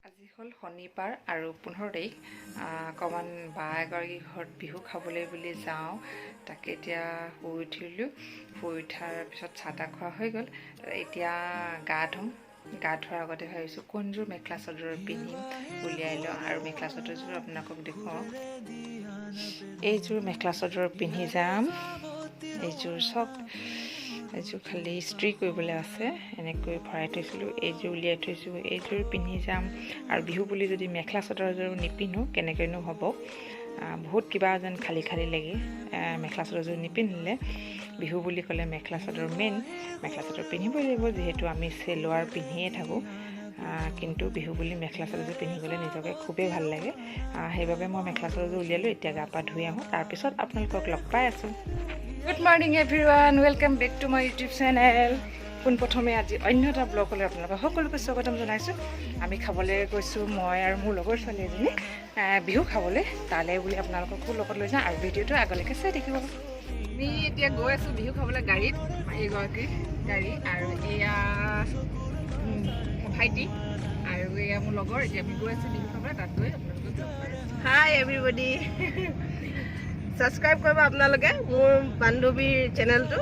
আজি হ'ল শনিবাৰ আৰু 15 তাৰিখ অকণমান বা এগৰাকী ঘৰত বিহু খাবলৈ বুলি যাওঁ তাকে এতিয়া শুই উঠিলোঁ শুই উঠাৰ পিছত চাহ তাহ খোৱা হৈ গ'ল এতিয়া গা ধোৱাৰ আগতে ভাবিছোঁ কোনযোৰ মেখেলা চাদৰ পিন্ধিম উলিয়াই লওঁ আৰু মেখেলা চাদৰযোৰ আপোনালোকক দেখুৱাওঁ এইযোৰ মেখেলা চাদৰ পিন্ধি যাম এইযোৰ খালি ইস্ত্ৰি কৰিবলৈ আছে এনেকৈ ভৰাই থৈছিলোঁ এইযোৰ উলিয়াই থৈছোঁ এইযোৰ পিন্ধি যাম আৰু বিহু বুলি যদি মেখেলা চাদৰযোৰ নিপিন্ধো কেনেকৈনো হ'ব বহুত কিবা যেন খালী লাগে মেখেলা চাদৰযোৰ নিপিন্ধিলে বিহু বুলি ক'লে মেখেলা চাদৰ মেইন মেখেলা চাদৰ পিন্ধিবই লাগিব যিহেতু আমি চেলোৱাৰ পিন্ধিয়ে থাকোঁ কিন্তু বিহু বুলি মেখেলা চাদৰযোৰ পিন্ধি গ'লে নিজকে খুবেই ভাল লাগে সেইবাবে মই মেখেলা চাদৰযোৰ উলিয়ালোঁ এতিয়া গা পা ধুই আহোঁ তাৰপিছত আপোনালোকক লগ পাই আছোঁ good morning everyone welcome back to my YouTube channel পোনপ্ৰথমে আজি অন্য এটা ব্লগলৈ আপোনালোকক সকলোকে স্বাগতম জনাইছোঁ আমি খাবলৈ গৈছোঁ মই আৰু মোৰ লগৰ ছোৱালী এজনী বিহু খাবলৈ তালৈ বুলি আপোনালোককো লগত লৈ যাওঁ আৰু ভিডিঅ'টো আগলৈকে চাই থাকিব আমি এতিয়া গৈ আছোঁ বিহু খাবলৈ গাড়ীত এইগৰাকী গাড়ী আৰু এয়া ভাইটি আৰু এয়া মোৰ লগৰ এতিয়া আমি গৈ আছোঁ বিহু খাবলৈ তাত গৈ আপোনালোকক হাই এভৰিবডি সাবস্ক্ৰাইব কৰিব আপোনালোকে মোৰ বান্ধৱীৰ চেনেলটো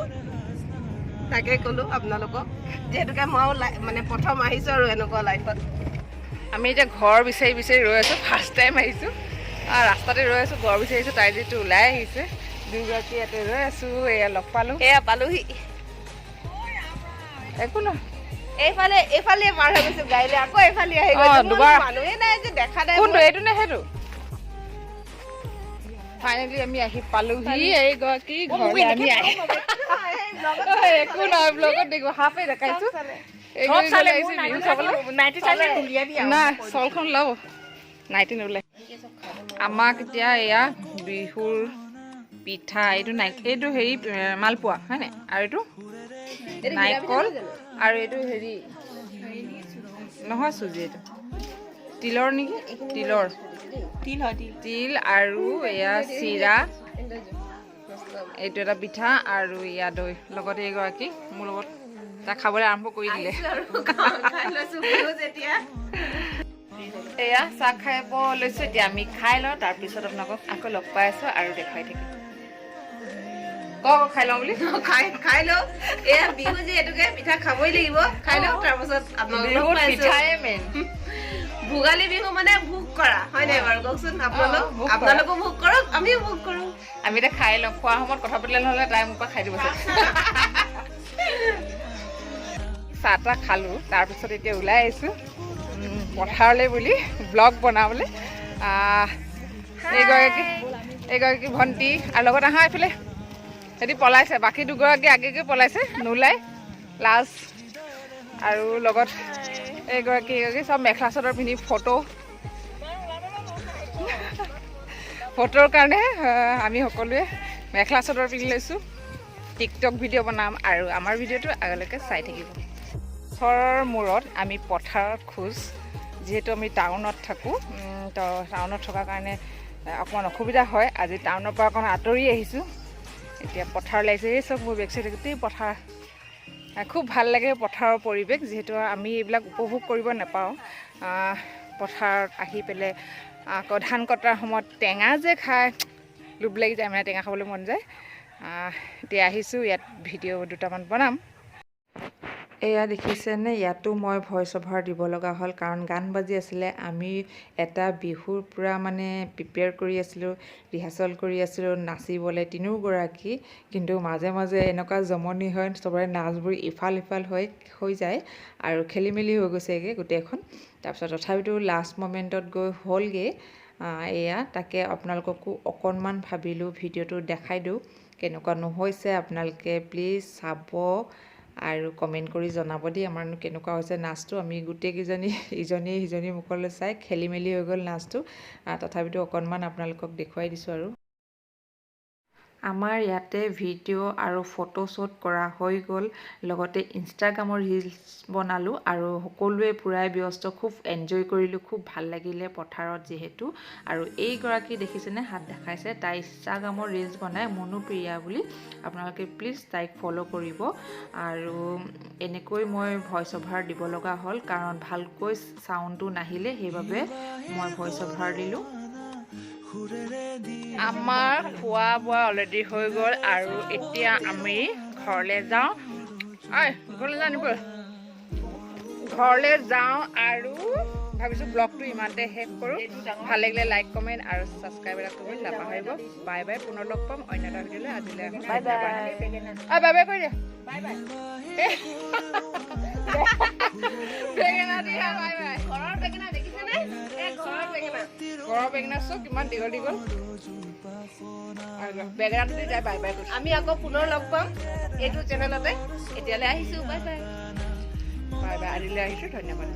তাকে ক'লোঁ আপোনালোকক যিহেতুকে মই মানে প্ৰথম আহিছোঁ আৰু এনেকুৱা লাইফত আমি এতিয়া ঘৰ বিচাৰি ৰৈ আছোঁ ফাৰ্ষ্ট টাইম আহিছোঁ ৰাস্তাতে ৰৈ আছোঁ ঘৰ বিচাৰিছোঁ তাই যিটো ওলাই আহিছে দুয়োগৰাকী ইয়াতে ৰৈ আছোঁ এয়া লগ পালোঁ এয়া পালোহি একো নহয় এইফালে পাৰ হৈ গৈছোঁ গাড়ীলৈ আকৌ এইফালে আহি গৈছোঁ দুবাৰ মানুহে নাই যে দেখা নাই কোনটো এইটো নে সেইটো ফাইনেলি আমি আহি পালোহি এইগৰাকী ঘৰলৈ আমি একো নহয় ব্লগত দেখো হাফে দেখাইছোঁ নাই চলখন লওঁ নাইটি নোলাই আমাক এতিয়া এয়া বিহুৰ পিঠা এইটো হেৰি মালপোৱা হয়নে আৰু এইটো নাৰিকল আৰু এইটো হেৰি নহয় চুজি এইটো তিলৰ নেকি তিল আৰু এয়া চিৰা এইটো এটা পিঠা আৰু এয়া দৈ লগতে এইগৰাকী মোৰ লগত তাক খাবলৈ আৰম্ভ কৰি দিলে এয়া চাহ খাব লৈছোঁ এতিয়া আমি খাই লওঁ তাৰপিছত আপোনালোকক আকৌ লগ পাই আছোঁ আৰু দেখুৱাই থাকিম খাই লওঁ বুলি খাই লওঁ এয়া বিহু যিহেতুকে পিঠা খাবই লাগিব খাই লওঁ তাৰপাছত আপোনালোকক পিঠাই মেইন ভোগালী বিহু মানে ভোগ কৰা হয় নাই বাৰু কওকচোন আপোনালোকো ভোগ কৰক আমিও ভোগ কৰোঁ আমি এতিয়া খাই লওঁ খোৱা সময়ত কথা পাতিলে নহ'লে তাই মোৰ পৰা খাই দিব চাহ তাহ খালোঁ তাৰপিছত এতিয়া ওলাই আহিছোঁ পথাৰলৈ বুলি ব্লগ বনাবলৈ এইগৰাকী ভণ্টি আৰু লগত আহা এইফালে সিহঁতি পলাইছে বাকী দুগৰাকী আগে পলাইছে নোলাই লাষ্ট আৰু লগত এইগৰাকী চব মেখেলা চাদৰ পিন্ধি ফটোৰ কাৰণে আমি সকলোৱে মেখেলা চাদৰ পিন্ধি লৈছোঁ টিকটক ভিডিঅ' বনাম আৰু আমাৰ ভিডিঅ'টো আগলৈকে চাই থাকিব বছৰৰ মূৰত আমি পথাৰত খোজ যিহেতু আমি টাউনত থাকোঁ তো টাউনত থকাৰ কাৰণে অকণমান অসুবিধা হয় আজি টাউনৰ পৰা অকণমান আঁতৰি আহিছোঁ এতিয়া পথাৰ লাগিছে এই চব মোৰ বেক চাইডে গোটেই পথাৰ খুব ভাল লাগে পথাৰৰ পৰিৱেশ যিহেতু আমি এইবিলাক উপভোগ কৰিব নাপাওঁ পথাৰত আহি পেলাই আকৌ ধান কটাৰ সময়ত টেঙা যে খাই লোভ লাগি যায় মানে টেঙা খাবলৈ মন যায় এতিয়া আহিছোঁ ইয়াত ভিডিঅ' দুটামান বনাম এয়া দেখিছেনে ইয়াতো মই ভইচ অভাৰ দিব লগা হ'ল কাৰণ গান বাজি আছিলে আমি এটা বিহুৰ পূৰা মানে প্ৰিপেয়াৰ কৰি আছিলোঁ ৰিহাৰ্চেল কৰি আছিলোঁ নাচিবলৈ তিনিওগৰাকী কিন্তু মাজে এনেকুৱা জমনি হয় চবৰে নাচবোৰ ইফাল হৈ যায় আৰু খেলি মেলি হৈ গৈছেগৈ গোটেইখন তাৰপিছত তথাপিতো লাষ্ট মমেণ্টত গৈ হ'লগৈ এয়া তাকে আপোনালোককো অকণমান ভাবিলোঁ ভিডিঅ'টো দেখাই দিওঁ কেনেকুৱানো হৈছে আপোনালোকে প্লিজ চাব আৰু কমেণ্ট কৰি জনাব দেই আমাৰনো কেনেকুৱা হৈছে নাচটো আমি গোটেইকেইজনী ইজনীয়ে সিজনীৰ মুখলৈ চাই খেলি মেলি হৈ গ'ল নাচটো তথাপিতো অকণমান আপোনালোকক দেখুৱাই দিছোঁ আৰু আমাৰ ইয়াতে ভিডিঅ' আৰু ফটো শ্বুট কৰা হৈ গ'ল, লগতে ইনষ্টাগ্ৰামৰ ৰিলছ বনালোঁ আৰু সকলোৱে পূৰাই ব্যস্ত, খুব এনজয় কৰিলোঁ, খুব ভাল লাগিলে পথাৰত যিহেতু। আৰু এইগৰাকী দেখিছেনে হাত দেখাইছে, তাই ইনষ্টাগ্ৰামৰ ৰিলছ বনাই, মনুপ্ৰিয়া বুলি। আপোনালোকে প্লিজ তাইক ফ'ল' কৰিব। আৰু এনেকৈ মই ভইচ অভাৰ দিব লগা হ'ল, কাৰণ ভালকৈ চাউণ্ডটো নাহিলে, সেইবাবে মই ভইচ অভাৰ দিলোঁ। আমাৰ খোৱা বোৱা অলৰেডি হৈ গ'ল আৰু এতিয়া আমি ঘৰলৈ যাওঁ। ঘৰলৈ যাওঁ আৰু ভাবিছোঁ ব্লগটো ইমানতে শেষ কৰোঁ। ভাল লাগিলে লাইক কমেণ্ট আৰু ছাবস্ক্ৰাইব এটা কৰিব নাপাহৰিব। বাই বাই, পুনৰ লগ পাম অন্য এটা ভিডিঅ'লৈ। আজিলৈ বাই বাই। বাই বাই কৰি দিয়া। Bye bye. বেঙেনা দিয়া বাই বাই। ঘৰৰ বেঙেনা দেখিছেনে? ঘৰৰ বেঙেনা। ঘৰৰ বেঙেনা চব কিমান দীঘল দীঘল। বেঙেনাটো দি যায় বাই বাই কৈছোঁ। আমি আকৌ পুনৰ লগ পাম এইটো চেনেলতে। এতিয়ালৈ আহিছোঁ, বাই বাই। বাই বাই, আজিলৈ আহিছোঁ, ধন্যবাদ।